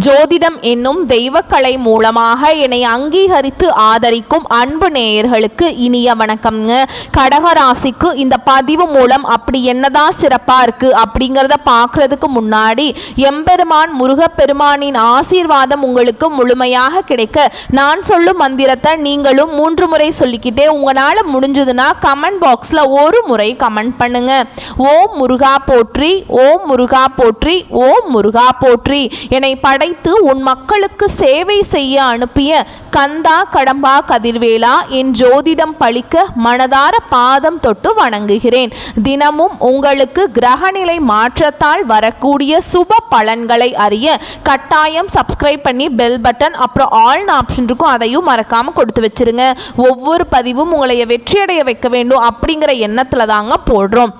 ஜோதிடம் என்னும் தெய்வக்கலை மூலமாக என்னை அங்கீகரித்து ஆதரிக்கும் அன்பு நேயர்களுக்கு இனிய வணக்கம்ங்க. கடகராசிக்கு இந்த பதிவு மூலம் அப்படி என்னதான் சிறப்பா இருக்கு அப்படிங்கிறத பார்க்கறதுக்கு முன்னாடி எம்பெருமான் முருகப்பெருமானின் ஆசீர்வாதம் உங்களுக்கு முழுமையாக கிடைக்க நான் சொல்லும் மந்திரத்தை நீங்களும் 3 முறை சொல்லிக்கிட்டே உங்களால் முடிஞ்சதுன்னா கமெண்ட் பாக்ஸில் ஒரு முறை கமெண்ட் பண்ணுங்க. ஓம் முருகா போற்றி, ஓம் முருகா போற்றி, ஓம் முருகா போற்றி. என்னை உன் மக்களுக்கு சேவை செய்ய அனுப்பிய கந்தா கடம்பா கதிர்வேலா என் ஜோதிடம் பழிக்க மனதார பாதம் தொட்டு வணங்குகிறேன். தினமும் உங்களுக்கு கிரகநிலை மாற்றத்தால் வரக்கூடிய சுப பலன்களை அறிய கட்டாயம் சப்ஸ்கிரைப் பண்ணி பெல் பட்டன் அப்புறம் ஆல் ஆப்ஷன் இருக்கும், அதையும் மறக்காம கொடுத்து வச்சிருங்க. ஒவ்வொரு பதிவும் உங்களை வெற்றியடைய வைக்க வேண்டும் அப்படிங்கிற எண்ணத்துல தாங்க போடுறோம்.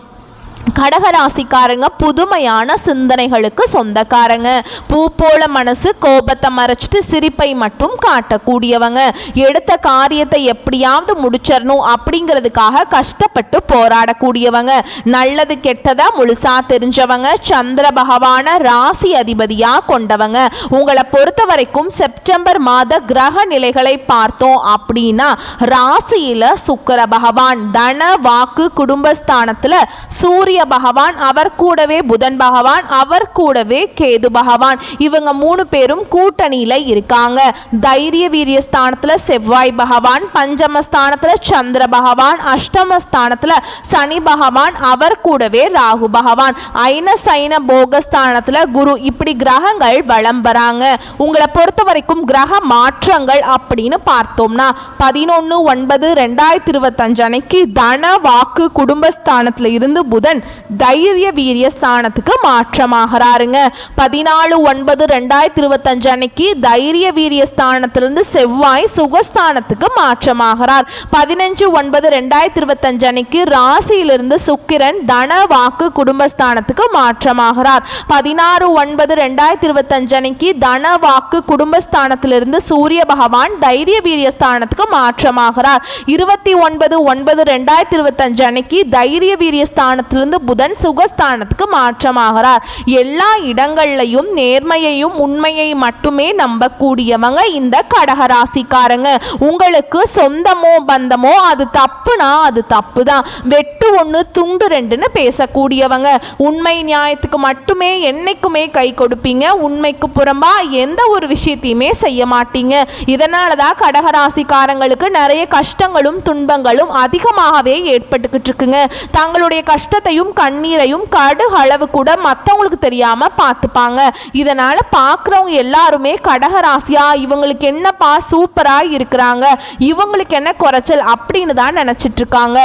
கடகராசிக்காரங்க புதுமையான சிந்தனைகளுக்கு சொந்தக்காரங்க. பூ போல மனசு, கோபத்தை மறைச்சிட்டு சிரிப்பை மட்டும் காட்டக்கூடியவங்க. எடுத்த காரியத்தை எப்படியாவது முடிச்சிடணும் அப்படிங்கிறதுக்காக கஷ்டப்பட்டு போராடக்கூடியவங்க. நல்லது கெட்டதா முழுசா தெரிஞ்சவங்க. சந்திர பகவான ராசி அதிபதியா கொண்டவங்க. உங்களை பொறுத்த வரைக்கும் செப்டம்பர் மாத கிரக நிலைகளை பார்த்தோம் அப்படின்னா ராசியில சுக்கிர பகவான், தன வாக்கு குடும்பஸ்தானத்துல சூரிய பகவான், அவர் கூடவே புதன் பகவான், அவர் கூடவே கேது பகவான், இவங்க 3 பேரும் கூட்டணியில இருக்காங்க. தைரிய வீரிய ஸ்தானத்துல செவ்வாய் பகவான், பஞ்சமஸ்தானத்துல சந்திர பகவான், அஷ்டமஸ்தானத்துல சனி பகவான், அவர் கூடவே ராகு பகவான், ஐன சைன போகஸ்தானத்துல குரு. இப்படி கிரகங்கள் வலம் வராங்க. உங்களை பொறுத்த வரைக்கும் கிரக மாற்றங்கள் அப்படின்னு பார்த்தோம்னா 11/9/2025 அன்னைக்கு தன வாக்கு குடும்பஸ்தானத்துல இருந்து புதன் தைரிய வீரிய ஸ்தானத்துக்கு மாற்றமாகிறாருங்க. 14/9/2025 அன்னைக்கு தைரிய வீரிய ஸ்தானத்திலிருந்து செவ்வாய் சுகஸ்தானத்துக்கு மாற்றமாகிறார். 15/9/2025 அன்னைக்கு ராசியிலிருந்து சுக்கிரன் தன வாக்கு குடும்பஸ்தானத்துக்கு மாற்றமாகிறார். 16/9/2025 அன்னைக்கு தன வாக்கு குடும்பஸ்தானத்திலிருந்து சூரிய பகவான் தைரிய வீரிய ஸ்தானத்துக்கு மாற்றமாகிறார். 29/9/2025 அன்னைக்கு தைரிய வீரிய ஸ்தானத்திலிருந்து புதன் சுகஸ்தானத்துக்கு மாற்றமாகிறார். எல்லா இடங்கள்லையும் நேர்மையையும் உண்மையை மட்டுமே நம்பக்கூடியவங்க இந்த கடகராசிக்காரங்க. உங்களுக்கு சொந்தமோ பந்தமோ அது தப்புனா அது தப்பு தான், வெட்டு 1 துண்டு 2ன்னு பேசக்கூடியவங்க. உண்மை நியாயத்துக்கு மட்டுமே என்னைக்குமே கை கொடுப்பீங்க. உண்மைக்கு புறம்பா எந்த ஒரு விஷயத்தையுமே செய்ய மாட்டீங்க. இதனால தான் கடகராசிக்காரங்களுக்கு நிறைய கஷ்டங்களும் துன்பங்களும் அதிகமாகவே ஏற்பட்டுக்கிட்டு இருக்குங்க. தங்களுடைய கஷ்டத்தையும் கண்ணீரையும் கடுகு அளவு கூட மற்றவங்களுக்கு தெரியாம பார்த்துப்பாங்க. இதனால பார்க்குறவங்க எல்லாருமே கடகராசியா இவங்களுக்கு என்னப்பா சூப்பரா இருக்கிறாங்க, இவங்களுக்கு என்ன குறைச்சல் அப்படின்னு தான் நினைச்சிட்டு இருக்காங்க.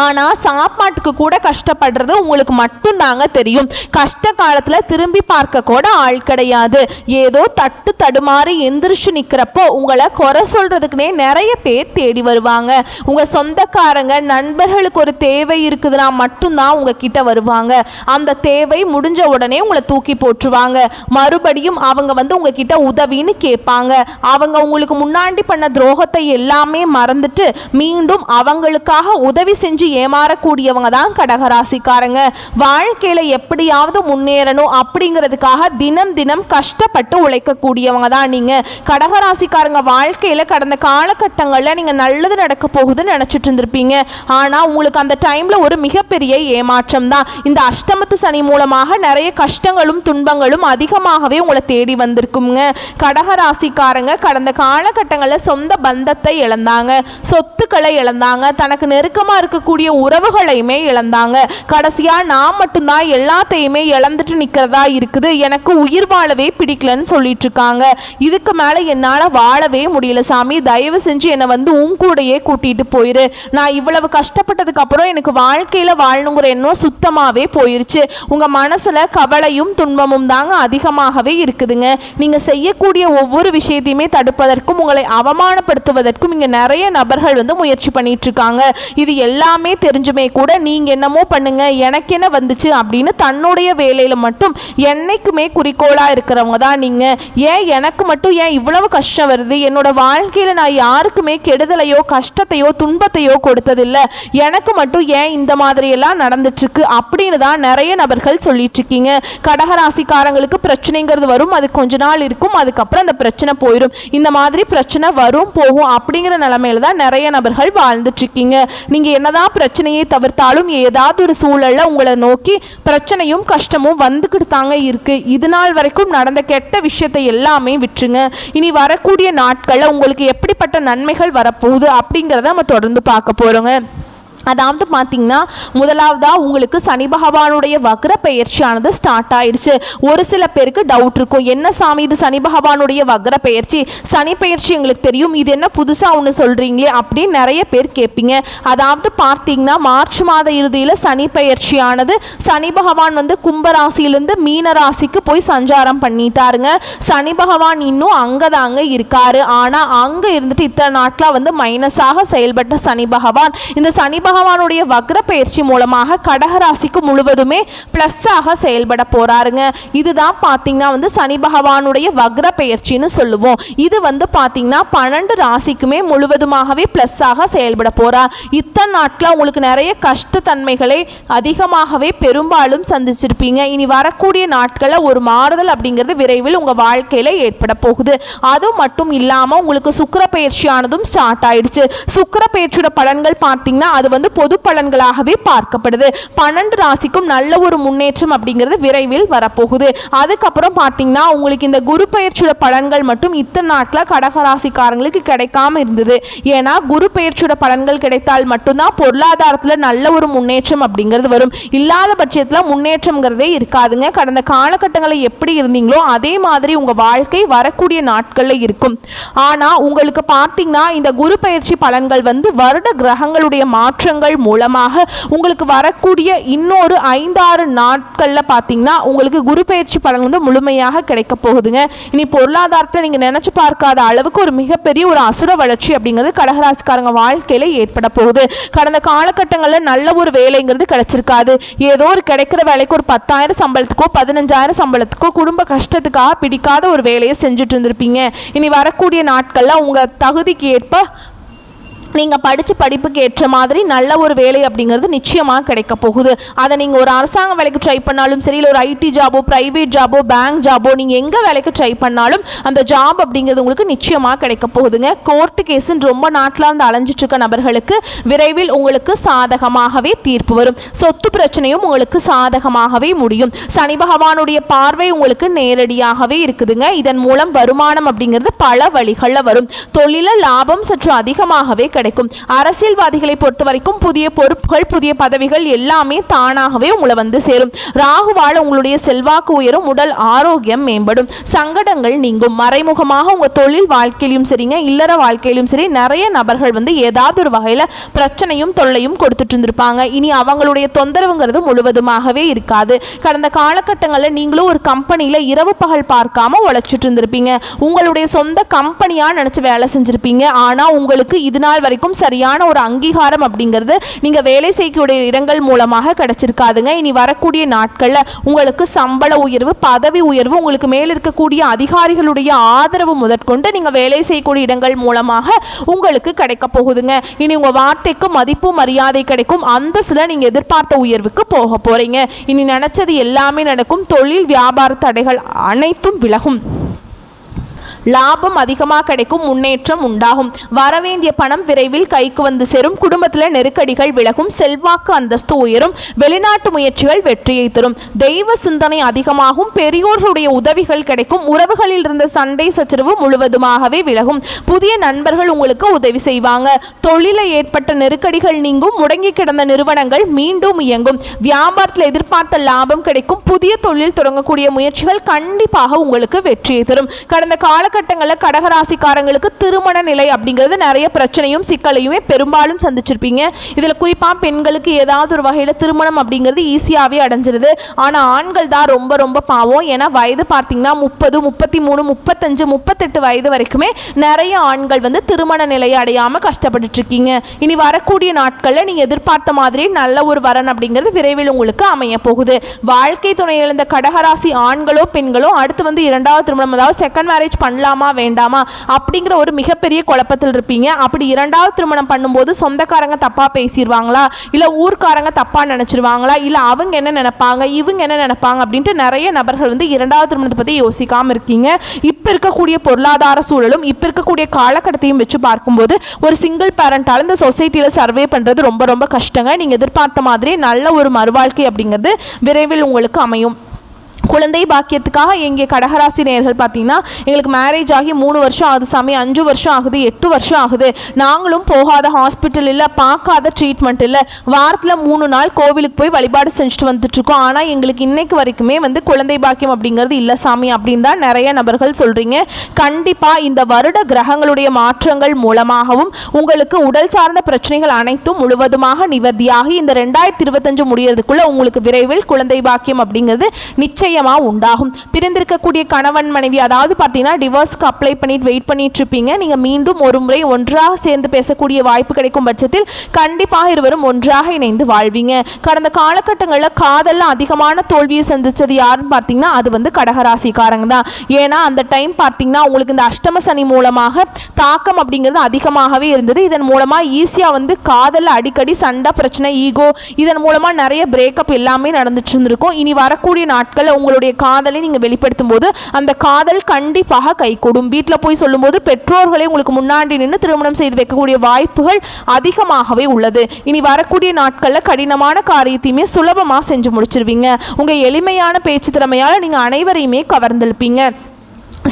ஆனால் சாப்பாட்டுக்கு கூட கஷ்டப்படுறது உங்களுக்கு மட்டும்தாங்க தெரியும். கஷ்ட காலத்தில் திரும்பி பார்க்க கூட ஆள் கிடையாது. ஏதோ தட்டு தடுமாறி எந்திரிச்சு நிற்கிறப்போ உங்களை குறை சொல்கிறதுக்குனே நிறைய பேர் தேடி வருவாங்க. உங்கள் சொந்தக்காரங்க நண்பர்களுக்கு ஒரு தேவை இருக்குதுன்னா மட்டும்தான் உங்ககிட்ட வருவாங்க. அந்த தேவை முடிஞ்ச உடனே உங்களை தூக்கி போட்டுருவாங்க. மறுபடியும் அவங்க உங்ககிட்ட உதவின்னு கேட்பாங்க. அவங்க உங்களுக்கு முன்னாடி பண்ண துரோகத்தை எல்லாமே மறந்துட்டு மீண்டும் அவங்களுக்காக உதவி செஞ்சு ஏமாறக்கூடியவங்க தான் கடகராசிக்காரங்க. வாழ்க்கையில எப்படியாவது முன்னேறணும் அப்படிங்கிறதுக்காக தினம் தினம் கஷ்டப்பட்டு உழைக்கக்கூடியவங்க தான் நீங்க. கடகராசிக்காரங்க வாழ்க்கையில கடந்த காலகட்டங்களில் நீங்க நல்லது நடக்க போகுதுன்னு நினைச்சிட்டு இருந்திருப்பீங்க. ஆனா உங்களுக்கு அந்த டைம்ல ஒரு மிகப்பெரிய ஏமாற்றம் தான். இந்த அஷ்டமத்து சனி மூலமாக நிறைய கஷ்டங்களும் துன்பங்களும் அதிகமாகவே உங்களை தேடி வந்திருக்குங்க. கடகராசிக்காரங்க கடந்த காலகட்டங்களில் சொந்த பந்தத்தை இழந்தாங்க, சொத்துக்களை இழந்தாங்க, தனக்கு நெருக்கமா இருக்க உறவுகளையுமே இழந்தாங்க. கடைசியா நான் மட்டும்தான் எல்லாத்தையுமே இழந்துட்டு நிக்கிறதா இருக்குது, எனக்கு உயிர் வாழவே பிடிக்கலன்னு சொல்லிட்டு இருக்காங்க. இதுக்கு மேல என்னால வாழவே முடியல சாமி, தயவு செஞ்சு என்னை உன் கூடையே கூட்டிட்டு போயிரு. நான் இவ்வளவு கஷ்டப்பட்டதுக்கு அப்புறம் எனக்கு வாழ்க்கையில வாழணுங்கிற எண்ணம் சுத்தமாவே போயிருச்சு. உங்க மனசுல கவலையும் துன்பமும் தாங்க அதிகமாகவே இருக்குதுங்க. நீங்க செய்யக்கூடிய ஒவ்வொரு விஷயத்தையுமே தடுப்பதற்கும் உங்களை அவமானப்படுத்துவதற்கும் இங்க நிறைய நபர்கள் முயற்சி பண்ணிட்டு இருக்காங்க. இது எல்லாமே எல்லாமே தெரிஞ்சுமே கூட நீங்கள் என்னமோ பண்ணுங்க எனக்கு என்ன வந்துச்சு அப்படின்னு தன்னுடைய வேலையில் மட்டும் என்னைக்குமே குறிக்கோளாக இருக்கிறவங்க தான் நீங்கள். ஏன் எனக்கு மட்டும் ஏன் இவ்வளவு கஷ்டம் வருது, என்னோட வாழ்க்கையில் நான் யாருக்குமே கெடுதலையோ கஷ்டத்தையோ துன்பத்தையோ கொடுத்ததில்லை, எனக்கு மட்டும் ஏன் இந்த மாதிரியெல்லாம் நடந்துட்டுருக்கு அப்படின்னு தான் நிறைய நபர்கள் சொல்லிட்டு இருக்கீங்க. கடகராசிக்காரங்களுக்கு பிரச்சனைங்கிறது வரும், அது கொஞ்ச நாள் இருக்கும், அதுக்கப்புறம் அந்த பிரச்சனை போயிடும். இந்த மாதிரி பிரச்சனை வரும் போகும் அப்படிங்கிற நிலைமையில தான் நிறைய நபர்கள் வாழ்ந்துட்டு இருக்கீங்க. நீங்கள் என்னதான் பிரச்சனையை தவிர்த்தாலும் ஏதாவது ஒரு சூழல்ல உங்களை நோக்கி பிரச்சனையும் கஷ்டமும் வந்துக்கிட்டு தாங்க இருக்கு. இது நாள் வரைக்கும் நடந்த கெட்ட விஷயத்தை எல்லாமே விட்டுருங்க. இனி வரக்கூடிய நாட்களில் உங்களுக்கு எப்படிப்பட்ட நன்மைகள் வரப்போகுது அப்படிங்கிறத நம்ம தொடர்ந்து பார்க்க போகிறோங்க. அதாவது பார்த்தீங்கன்னா முதலாவதாக உங்களுக்கு சனி பகவானுடைய வக்ர பெயர்ச்சியானது ஸ்டார்ட் ஆயிடுச்சு. ஒரு சில பேருக்கு டவுட் இருக்கும், என்ன சாமி இது சனி பகவானுடைய வக்ர பெயர்ச்சி, சனி பெயர்ச்சி எங்களுக்கு தெரியும், இது என்ன புதுசாக ஒன்று சொல்கிறீங்களே அப்படின்னு நிறைய பேர் கேட்பீங்க. அதாவது பார்த்தீங்கன்னா மார்ச் மாத இறுதியில் சனி பெயர்ச்சியானது சனி பகவான் வந்து கும்பராசியிலேருந்து மீன ராசிக்கு போய் சஞ்சாரம் பண்ணிட்டாருங்க. சனி பகவான் இன்னும் அங்கே தாங்க இருக்காரு. ஆனால் அங்கே இருந்துட்டு இத்தனை நாட்களாக வந்து மைனஸாக செயல்பட்ட சனி பகவான் இந்த சனி பகவானுடைய வக்ர பயிற்சி மூலமாக கடகராசிக்கு முழுவதுமே பிளஸ்ஸாக செயல்பட போறாருங்க. இதுதான் பார்த்தீங்கன்னா வந்து சனி பகவானுடைய வக்ர பயிற்சின்னு சொல்லுவோம். இது வந்து பார்த்தீங்கன்னா 12 ராசிக்குமே முழுவதுமாகவே பிளஸ்ஸாக செயல்பட போறார். இத்தனை நாட்கள் உங்களுக்கு நிறைய கஷ்டத்தன்மைகளை அதிகமாகவே பெரும்பாலும் சந்திச்சிருப்பீங்க. இனி வரக்கூடிய நாட்களில் ஒரு மாறுதல் அப்படிங்கிறது விரைவில் உங்கள் வாழ்க்கையில் ஏற்பட போகுது. அது மட்டும் இல்லாமல் உங்களுக்கு சுக்கிர பயிற்சியானதும் ஸ்டார்ட் ஆயிடுச்சு. சுக்கிர பயிற்சியோட பலன்கள் பார்த்தீங்கன்னா அது வந்து பொது பலன்களாகவே பார்க்கப்படுது. 12 ராசிக்கும் நல்ல ஒரு முன்னேற்றம் அப்படிங்கிறது விரைவில் வரப்போகுது. அதுக்கப்புறம் பார்த்தீங்கன்னா உங்களுக்கு இந்த குரு பயிற்சியோட பலன்கள் மட்டும் இத்தனை நாட்கள் கடகராசிக்காரங்களுக்கு கிடைக்காம இருந்தது. ஏன்னா குரு பயிற்சியோட பலன்கள் கிடைத்தால் மட்டும்தான் பொருளாதாரத்தில் நல்ல ஒரு முன்னேற்றம் அப்படிங்கிறது வரும். இல்லாத பட்சத்தில் முன்னேற்றம்ங்கிறதே இருக்காதுங்க. கடந்த காலகட்டங்களில் எப்படி இருந்தீங்களோ அதே மாதிரி உங்கள் வாழ்க்கை வரக்கூடிய நாட்களில் இருக்கும். ஆனால் உங்களுக்கு பார்த்தீங்கன்னா இந்த குரு பயிற்சி பலன்கள் வந்து வருட கிரகங்களுடைய மாற்றங்கள் மூலமாக உங்களுக்கு வரக்கூடிய இன்னொரு 5-6 நாட்களில் பார்த்தீங்கன்னா உங்களுக்கு குரு பயிற்சி பலன் வந்து முழுமையாக கிடைக்க போகுதுங்க. இனி பொருளாதாரத்தில் நீங்கள் நினைச்சு பார்க்காத அளவுக்கு ஒரு மிகப்பெரிய ஒரு அசுர வளர்ச்சி அப்படிங்கிறது கடகராசிக்காரங்க வாழ்க்கையில் ஏற்பட போகுது. கடந்த காலகட்டங்களில் நல்ல ஒரு வேலைங்கிறது கிடைச்சிருக்காது. ஏதோ ஒரு கிடைக்கிற வேலைக்கு ஒரு 10,000 சம்பளத்துக்கோ 15,000 சம்பளத்துக்கோ குடும்ப கஷ்டத்துக்காக பிடிக்காத ஒரு வேலையை செஞ்சுட்டு இருந்திருப்பீங்க. இனி வரக்கூடிய நாட்களில் உங்கள் தகுதிக்கு ஏற்ப நீங்கள் படித்த படிப்புக்கு ஏற்ற மாதிரி நல்ல ஒரு வேலை அப்படிங்கிறது நிச்சயமாக கிடைக்க போகுது. அதை நீங்கள் ஒரு அரசாங்க வேலைக்கு ட்ரை பண்ணாலும் சரி, இல்லை ஒரு ஐடி ஜாபோ ப்ரைவேட் ஜாபோ பேங்க் ஜாபோ நீங்கள் எங்கே வேலைக்கு ட்ரை பண்ணாலும் அந்த ஜாப் அப்படிங்கிறது உங்களுக்கு நிச்சயமாக கிடைக்க போகுதுங்க. கோர்ட்டு கேஸுன்னு ரொம்ப நாட்டில் வந்து அலைஞ்சிட்ருக்க நபர்களுக்கு விரைவில் உங்களுக்கு சாதகமாகவே தீர்ப்பு வரும். சொத்து பிரச்சனையும் உங்களுக்கு சாதகமாகவே முடியும். சனி பகவானுடைய பார்வை உங்களுக்கு நேரடியாகவே இருக்குதுங்க. இதன் மூலம் வருமானம் அப்படிங்கிறது பல வழிகளில் வரும். தொழில லாபம் சற்று அதிகமாகவே கிடைக்கும். அரசியல்வாதிகளை பொறுத்த வரைக்கும் புதிய பொறுப்புகள் புதிய பதவிகள் எல்லாமே தானாகவே உங்களை வந்து சேரும். ராகுவால் உங்களுடைய செல்வாக்கு உயரும், உடல் ஆரோக்கியம் மேம்படும், சங்கடங்கள் நீங்கும். மறைமுகமாக உங்க தொழில் வாழ்க்கையிலும் சரிங்க இல்லற வாழ்க்கையிலும் சரி நிறைய நபர்கள் வந்து ஏதாவது ஒரு வகையில் பிரச்சனையும் தொல்லையும் கொடுத்துட்டு இருந்திருப்பாங்க. இனி அவங்களுடைய தொந்தரவுங்கிறது முழுவதுமாகவே இருக்காது. கடந்த காலகட்டங்களில் நீங்களும் ஒரு கம்பெனியில் இரவு பகல் பார்க்காம உழைச்சிட்டு இருந்திருப்பீங்க. உங்களுடைய சொந்த கம்பெனியா நினைச்சு வேலை செஞ்சிருப்பீங்க. ஆனால் உங்களுக்கு இது நாள் வரைக்கும் சரியான ஒரு அங்கீகாரம் அப்படிங்கிறது நீங்க வேலை செய்யக்கூடிய இடங்கள் மூலமாக கிடைச்சிருக்காதுங்க. இனி வரக்கூடிய நாட்கள்ல உங்களுக்கு சம்பள உயர்வு பதவி உயர்வு உங்களுக்கு மேல் இருக்கக்கூடிய அதிகாரிகளுடைய ஆதரவு முதற்கொண்டு நீங்க வேலை செய்யக்கூடிய இடங்கள் மூலமாக உங்களுக்கு கிடைக்க போகுதுங்க. இனி உங்க வார்த்தைக்கு மதிப்பு மரியாதை கிடைக்கும். அந்தஸ்துல நீங்க எதிர்பார்த்த உயர்வுக்கு போக போறீங்க. இனி நினைச்சது எல்லாமே நடக்கும். தொழில் வியாபார தடைகள் அனைத்தும் விலகும். லாபம் அதிகமாக கிடைக்கும். முன்னேற்றம் உண்டாகும். வரவேண்டிய பணம் விரைவில் கைக்கு வந்து சேரும். குடும்பத்தில் நெருக்கடிகள் விலகும். செல்வாக்கு அந்தஸ்து உயரும். வெளிநாட்டு முயற்சிகள் வெற்றியை தரும். தெய்வ சிந்தனை அதிகமாகும். பெரியோர்களுடைய உதவிகள் கிடைக்கும். உறவுகளில் இருந்த சண்டை சச்சரவு முழுவதுமாகவே விலகும். புதிய நண்பர்கள் உங்களுக்கு உதவி செய்வாங்க. தொழிலில் ஏற்பட்ட நெருக்கடிகள் நீங்கும். முடங்கி கிடந்த நிறுவனங்கள் மீண்டும் இயங்கும். வியாபாரத்தில் எதிர்பார்த்த லாபம் கிடைக்கும். புதிய தொழில் தொடங்கக்கூடிய முயற்சிகள் கண்டிப்பாக உங்களுக்கு வெற்றியை தரும். கடந்த காலகட்டத்தில் காலகட்டங்களில் கடகராசிக்காரங்களுக்கு திருமண நிலை அப்படிங்கிறது நிறைய பிரச்சனையும் சிக்கலையுமே பெரும்பாலும் சந்திச்சிருப்பீங்க. இதில் குறிப்பாக பெண்களுக்கு ஏதாவது ஒரு வகையில் திருமணம் அப்படிங்கிறது ஈஸியாகவே அடைஞ்சிருது. ஆனால் ஆண்கள் தான் ரொம்ப ரொம்ப பாவம். ஏன்னா வயது பார்த்தீங்கன்னா 30, 33, 35, 38 வயது வரைக்குமே நிறைய ஆண்கள் வந்து திருமண நிலையை அடையாமல் கஷ்டப்பட்டு இருக்கீங்க. இனி வரக்கூடிய நாட்களில் நீங்கள் எதிர்பார்த்த மாதிரி நல்ல ஒரு வரன் அப்படிங்கிறது விரைவில் உங்களுக்கு அமைய போகுது. வாழ்க்கை துணை இழந்த கடகராசி ஆண்களோ பெண்களோ அடுத்து வந்து இரண்டாவது திருமணம், அதாவது செகண்ட் மேரேஜ் பண்ணலாமா வேண்டாமா அப்படிங்கிற ஒரு மிகப்பெரிய குழப்பத்தில் இருப்பீங்க. அப்படி இரண்டாவது திருமணம் பண்ணும்போது சொந்தக்காரங்க தப்பாக பேசிடுவாங்களா, இல்லை ஊர்க்காரங்க தப்பாக நினச்சிருவாங்களா, இல்லை அவங்க என்ன நினைப்பாங்க இவங்க என்ன நினைப்பாங்க அப்படின்ட்டு நிறைய நபர்கள் வந்து இரண்டாவது திருமணத்தை பற்றி யோசிக்காமல் இருக்கீங்க. இப்போ இருக்கக்கூடிய பொருளாதார சூழலும் இப்போ இருக்கக்கூடிய காலகட்டத்தையும் வச்சு பார்க்கும்போது ஒரு சிங்கிள் பேரண்டால் இந்த சொசைட்டியில் சர்வே பண்ணுறது ரொம்ப ரொம்ப கஷ்டங்க. நீங்கள் எதிர்பார்த்த மாதிரி நல்ல ஒரு மறுவாழ்க்கை அப்படிங்கிறது விரைவில் உங்களுக்கு அமையும். குழந்தை பாக்கியத்துக்காக எங்கே கடகராசி நேயர்கள் பார்த்தீங்கன்னா, எங்களுக்கு மேரேஜ் ஆகி 3 வருஷம் ஆகுது சாமி, 5 வருஷம் ஆகுது, 8 வருஷம் ஆகுது, நாங்களும் போகாத ஹாஸ்பிட்டல் இல்லை, பார்க்காத ட்ரீட்மெண்ட் இல்லை, வாரத்தில் 3 நாள் கோவிலுக்கு போய் வழிபாடு செஞ்சுட்டு வந்துட்டுருக்கோம், ஆனால் எங்களுக்கு இன்னைக்கு வரைக்குமே வந்து குழந்தை பாக்கியம் அப்படிங்கிறது இல்லை சாமி அப்படின்னு தான் நிறைய நபர்கள் சொல்கிறீங்க. கண்டிப்பாக இந்த வருட கிரகங்களுடைய மாற்றங்கள் மூலமாகவும் உங்களுக்கு உடல் சார்ந்த பிரச்சனைகள் அனைத்தும் முழுவதுமாக நிவர்த்தியாகி இந்த 2025 முடியறதுக்குள்ளே உங்களுக்கு விரைவில் குழந்தை பாக்கியம் அப்படிங்கிறது நிச்சயம் உண்டாகும். பிரிந்திருக்கக்கூடிய கணவன் மனைவி, அதாவது பார்த்தீங்கன்னா டிவோர்ஸ்க்கு அப்ளை பண்ணிட்டு வெயிட் பண்ணிட்டு இருப்பீங்க. நீங்கள் மீண்டும் ஒரு முறை ஒன்றாக சேர்ந்து பேசக்கூடிய வாய்ப்பு கிடைக்கும் பட்சத்தில் கண்டிப்பாக இருவரும் ஒன்றாக இணைந்து வாழ்வீங்க. கடந்த காலகட்டங்களில் காதலில் அதிகமான தோல்வியை சந்திச்சது யாருன்னு பார்த்தீங்கன்னா அது வந்து கடகராசிக்காரங்க தான். ஏன்னா அந்த டைம் பார்த்தீங்கன்னா உங்களுக்கு இந்த அஷ்டம சனி மூலமாக தாக்கம் அப்படிங்கிறது அதிகமாகவே இருந்தது. இதன் மூலமாக ஈஸியாக வந்து காதலில் அடிக்கடி சண்டை பிரச்சனை, ஈகோ, இதன் மூலமாக நிறைய பிரேக்கப் எல்லாமே நடந்துட்டு இருந்திருக்கும். இனி வரக்கூடிய நாட்களில் உங்களுடைய காதலை நீங்கள் வெளிப்படுத்தும் போது அந்த காதல் கண்டிப்பாக கைகூடும். வீட்டில் போய் சொல்லும்போது பெற்றோர்களை உங்களுக்கு முன்னாடி நின்று திருமணம் செய்து வைக்கக்கூடிய வாய்ப்புகள் அதிகமாகவே உள்ளது. இனி வரக்கூடிய நாட்களில் கடினமான காரியத்தையுமே சுலபமாக செஞ்சு முடிச்சிருவீங்க. உங்கள் எளிமையான பேச்சு திறமையால் நீங்கள் அனைவரையுமே கவர்ந்திருப்பீங்க.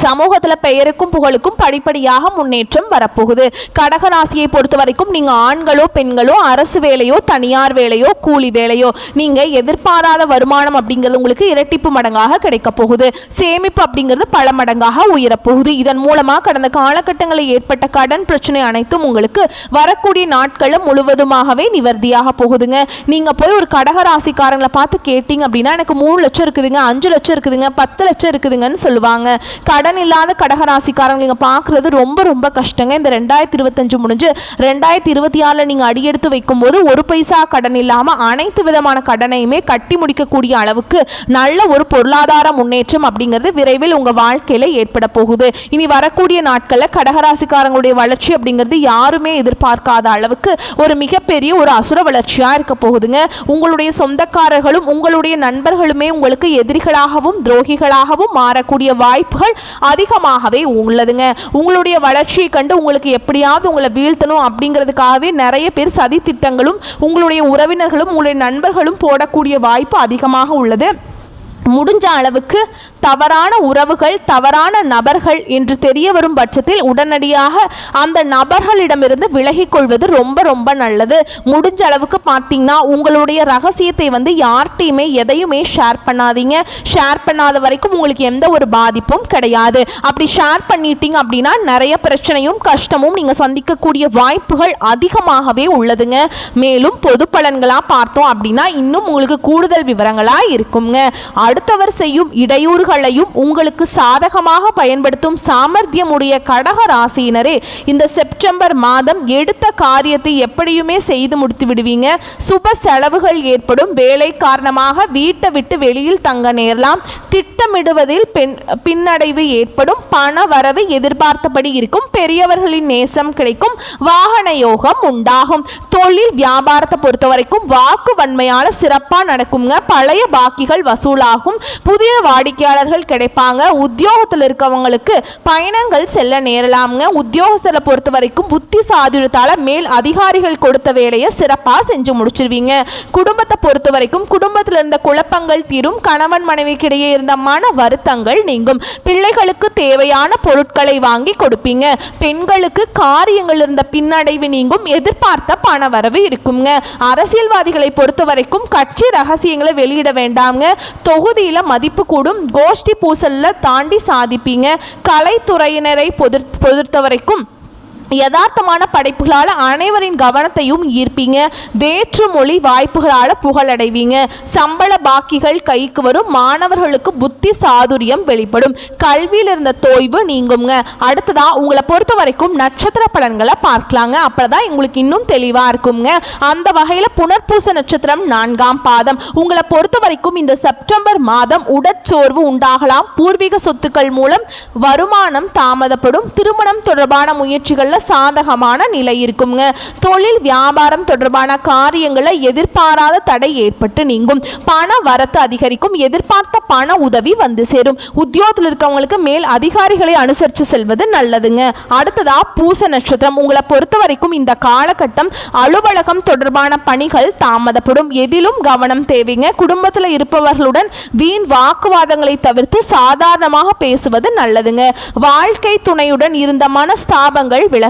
சமூகத்தில் பெயருக்கும் புகழுக்கும் படிப்படியாக முன்னேற்றம் வரப்போகுது. கடகராசியை பொறுத்த வரைக்கும் நீங்கள் ஆண்களோ பெண்களோ அரசு வேலையோ தனியார் வேலையோ கூலி வேலையோ நீங்கள் எதிர்பாராத வருமானம் அப்படிங்கிறது உங்களுக்கு இரட்டிப்பு மடங்காக கிடைக்க போகுது. சேமிப்பு அப்படிங்கிறது பல மடங்காக உயரப்போகுது. இதன் மூலமாக கடந்த காலகட்டங்களில் ஏற்பட்ட கடன் பிரச்சனை அனைத்தும் உங்களுக்கு வரக்கூடிய நாட்களும் முழுவதுமாகவே நிவர்த்தியாக போகுதுங்க. நீங்கள் போய் ஒரு கடகராசிக்காரங்களை பார்த்து கேட்டீங்க அப்படின்னா எனக்கு 3 லட்சம் இருக்குதுங்க, 5 லட்சம் இருக்குதுங்க, 10 லட்சம் இருக்குதுங்கன்னு சொல்லுவாங்க. கடன் இல்லாத கடகராசிக்காரங்க நீங்கள் பார்க்குறது ரொம்ப ரொம்ப கஷ்டங்க. இந்த 2025 முடிஞ்சு 2026 நீங்கள் அடியெடுத்து வைக்கும்போது ஒரு பைசா கடன் இல்லாமல் அனைத்து விதமான கடனையுமே கட்டி முடிக்கக்கூடிய அளவுக்கு நல்ல ஒரு பொருளாதார முன்னேற்றம் அப்படிங்கிறது விரைவில் உங்கள் வாழ்க்கையில் ஏற்பட போகுது. இனி வரக்கூடிய நாட்களில் கடகராசிக்காரங்களுடைய வளர்ச்சி அப்படிங்கிறது யாருமே எதிர்பார்க்காத அளவுக்கு ஒரு மிகப்பெரிய ஒரு அசுர வளர்ச்சியாக இருக்க போகுதுங்க. உங்களுடைய சொந்தக்காரர்களும் உங்களுடைய நண்பர்களுமே உங்களுக்கு எதிரிகளாகவும் துரோகிகளாகவும் மாறக்கூடிய வாய்ப்புகள் அதிகமாகவே உள்ளதுங்க. உங்களுடைய வளர்ச்சியை கண்டு உங்களுக்கு எப்படியாவது உங்களை வீழ்த்தணும் அப்படிங்கிறதுக்காகவே நிறைய பேர் சதி திட்டங்களும் உங்களுடைய உறவினர்களும் உங்களுடைய நண்பர்களும் போடக்கூடிய வாய்ப்பு அதிகமாக உள்ளது. முடிஞ்ச அளவுக்கு தவறான உறவுகள் தவறான நபர்கள் என்று தெரிய வரும் பட்சத்தில் உடனடியாக அந்த நபர்களிடமிருந்து விலகிக் கொள்வது ரொம்ப ரொம்ப நல்லது. முடிஞ்ச அளவுக்கு பார்த்தீங்கன்னா உங்களுடைய ரகசியத்தை வந்து யார்கிட்டையுமே எதையுமே ஷேர் பண்ணாதீங்க. ஷேர் பண்ணாத வரைக்கும் உங்களுக்கு எந்த ஒரு பாதிப்பும் கிடையாது. அப்படி ஷேர் பண்ணிட்டீங்க அப்படின்னா நிறைய பிரச்சனையும் கஷ்டமும் நீங்கள் சந்திக்கக்கூடிய வாய்ப்புகள் அதிகமாகவே உள்ளதுங்க. மேலும் பொது பலன்களாக பார்த்தோம் அப்படின்னா இன்னும் உங்களுக்கு கூடுதல் விவரங்களாக இருக்குங்க. அடுத்தவர் செய்யும் இடையூறுகளையும் உங்களுக்கு சாதகமாக பயன்படுத்தும் சாமர்த்தியமுடைய கடக ராசியினரே இந்த செப்டம்பர் மாதம் எடுத்த காரியத்தை எப்படியுமே செய்து முடித்து விடுவீங்க. சுப செலவுகள் ஏற்படும். வேலை காரணமாக வீட்டை விட்டு வெளியில் தங்க நேரலாம். திட்டமிடுவதில் பின்னடைவு ஏற்படும். பண வரவு எதிர்பார்த்தபடி இருக்கும். பெரியவர்களின் நேசம் கிடைக்கும். வாகன யோகம் உண்டாகும். தொழில் வியாபாரத்தை பொறுத்த வரைக்கும் வாக்கு வன்மையால சிறப்பா நடக்குங்க. பழைய பாக்கிகள் வசூலாகும். புதிய வாடிக்கையாளர்கள் கிடைப்பாங்க. உத்தியோகத்தில் இருக்கவங்களுக்கு பயணங்கள் செல்ல நேரலாம்ங்க. உத்தியோகஸ்தரை பொறுத்த வரைக்கும் புத்தி சாதுரியத்தால மேல் அதிகாரிகள் கொடுத்த வேலையை சிறப்பாக செஞ்சு முடிச்சிருவீங்க. குடும்பத்தை பொறுத்த வரைக்கும் குடும்பத்தில் இருந்த குழப்பங்கள் தீரும். கணவன் மனைவிக்கிடையே இருந்த மன வருத்தங்கள் நீங்கும். பிள்ளைகளுக்கு தேவையான பொருட்களை வாங்கி கொடுப்பீங்க. பெண்களுக்கு காரியங்கள் இருந்த பின்னடைவு நீங்கும். எதிர்பார்த்த பண வரவு இருக்குங்க. அரசியல்வாதிகளை பொறுத்த வரைக்கும் கட்சி ரகசியங்களை வெளியிட வேண்டாம்ங்க. தொகுதி தொகுதியில் மதிப்பு கூடும். கோஷ்டி பூசல்ல தாண்டி சாதிப்பீங்க. கலைத்துறையினரை பொறுத்த வரைக்கும் யதார்த்தமான படைப்புகளால் அனைவரின் கவனத்தையும் ஈர்ப்பீங்க. வேற்று மொழி வாய்ப்புகளால் புகழடைவீங்க. சம்பள பாக்கிகள் கைக்கு வரும். மாணவர்களுக்கு புத்தி சாதுரியம் வெளிப்படும். கல்வியில் இருந்த தோய்வு நீங்குங்க. அடுத்ததா உங்களை பொறுத்த வரைக்கும் நட்சத்திர பலன்களை பார்க்கலாங்க. அப்பதான் உங்களுக்கு இன்னும் தெளிவாக இருக்குங்க. அந்த வகையில் புனர்பூச நட்சத்திரம் 4ஆம் பாதம். உங்களை பொறுத்த வரைக்கும் இந்த செப்டம்பர் மாதம் உடற்சோர்வு உண்டாகலாம். பூர்வீக சொத்துக்கள் மூலம் வருமானம் தாமதப்படும். திருமணம் தொடர்பான முயற்சிகள் சாதகமான நிலை இருக்குங்க. தொழில் வியாபாரம் தொடர்பான காரியங்களில் எதிர்பாராத தடை ஏற்பட்டு நீங்கும். பண வரத்து அதிகரிக்கும். எதிர்பார்த்த பண உதவி வந்து சேரும். உத்தியோகத்தில் இருக்கவங்களுக்கு மேல் அதிகாரிகளை அனுசரித்து செல்வது நல்லதுங்க. அடுத்ததா பூச நட்சத்திரம். உங்களை பொறுத்த வரைக்கும் இந்த காலகட்டம் அலுவலகம் தொடர்பான பணிகள் தாமதப்படும். எதிலும் கவனம் தேவைங்க. குடும்பத்தில் இருப்பவர்களுடன் வீண் வாக்குவாதங்களை தவிர்த்து சாதாரணமாக பேசுவது நல்லதுங்க. வாழ்க்கை துணையுடன் இருந்த மனஸ்தாபங்கள் விலகும்.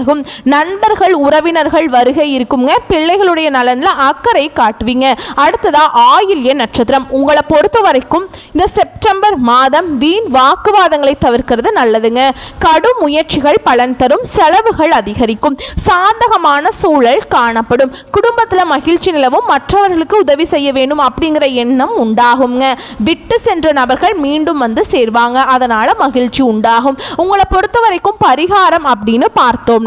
நண்பர்கள் உறவினர்கள் வருகை இருக்குங்க. பிள்ளைகளுடைய நலன்ல அக்கறை காட்டுவீங்க. அடுத்ததா ஆயில்ய நட்சத்திரம். உங்களை பொறுத்த வரைக்கும் இந்த செப்டம்பர் மாதம் வீண் வாக்குவாதங்களை தவிர்க்கிறது நல்லதுங்க. கடும் முயற்சிகள் பலன் தரும். செலவுகள் அதிகரிக்கும். சாதகமான சூழல் காணப்படும். குடும்பத்தில் மகிழ்ச்சி நிலவும். மற்றவர்களுக்கு உதவி செய்ய வேண்டும் அப்படிங்கிற எண்ணம் உண்டாகுங்க. விட்டு சென்ற நபர்கள் மீண்டும் வந்து சேர்வாங்க. அதனால மகிழ்ச்சி உண்டாகும். உங்களை பொறுத்த வரைக்கும் பரிகாரம் அப்படின்னு பார்த்தோம்னா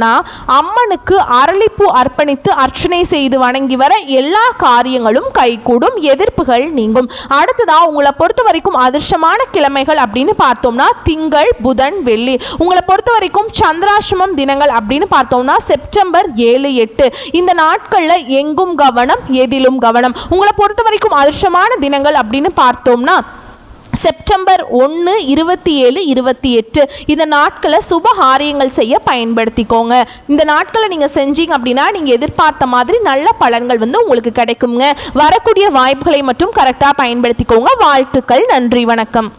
அம்மனுக்கு அரளிப்பூ அர்ப்பணித்து அர்ச்சனை செய்து வணங்கி வர எல்லா காரியங்களும் கைகூடும். எதிர்ப்புகள் நீங்கும். அடுத்ததா உங்களை பொறுத்த வரைக்கும் அதிர்ஷ்டமான கிழமைகள் அப்படின்னு பார்த்தோம்னா திங்கள், புதன், வெள்ளி. உங்களை பொறுத்த வரைக்கும் சந்திராசிரமம் தினங்கள் அப்படின்னு பார்த்தோம்னா செப்டம்பர் 7, 8. இந்த நாட்களில் எங்கும் கவனம், எதிலும் கவனம். உங்களை பொறுத்த வரைக்கும் அதிர்ஷ்டமான தினங்கள் அப்படின்னு பார்த்தோம்னா செப்டம்பர் 1, 27, 28. இந்த நாட்களை சுபகாரியங்கள் செய்ய பயன்படுத்திக்கோங்க. இந்த நாட்களை நீங்கள் செஞ்சீங்க அப்படின்னா நீங்கள் எதிர்பார்த்த மாதிரி நல்ல பலன்கள் வந்து உங்களுக்கு கிடைக்குங்க. வரக்கூடிய வாய்ப்புகளை மட்டும் கரெக்டாக பயன்படுத்திக்கோங்க. வாழ்த்துக்கள். நன்றி, வணக்கம்.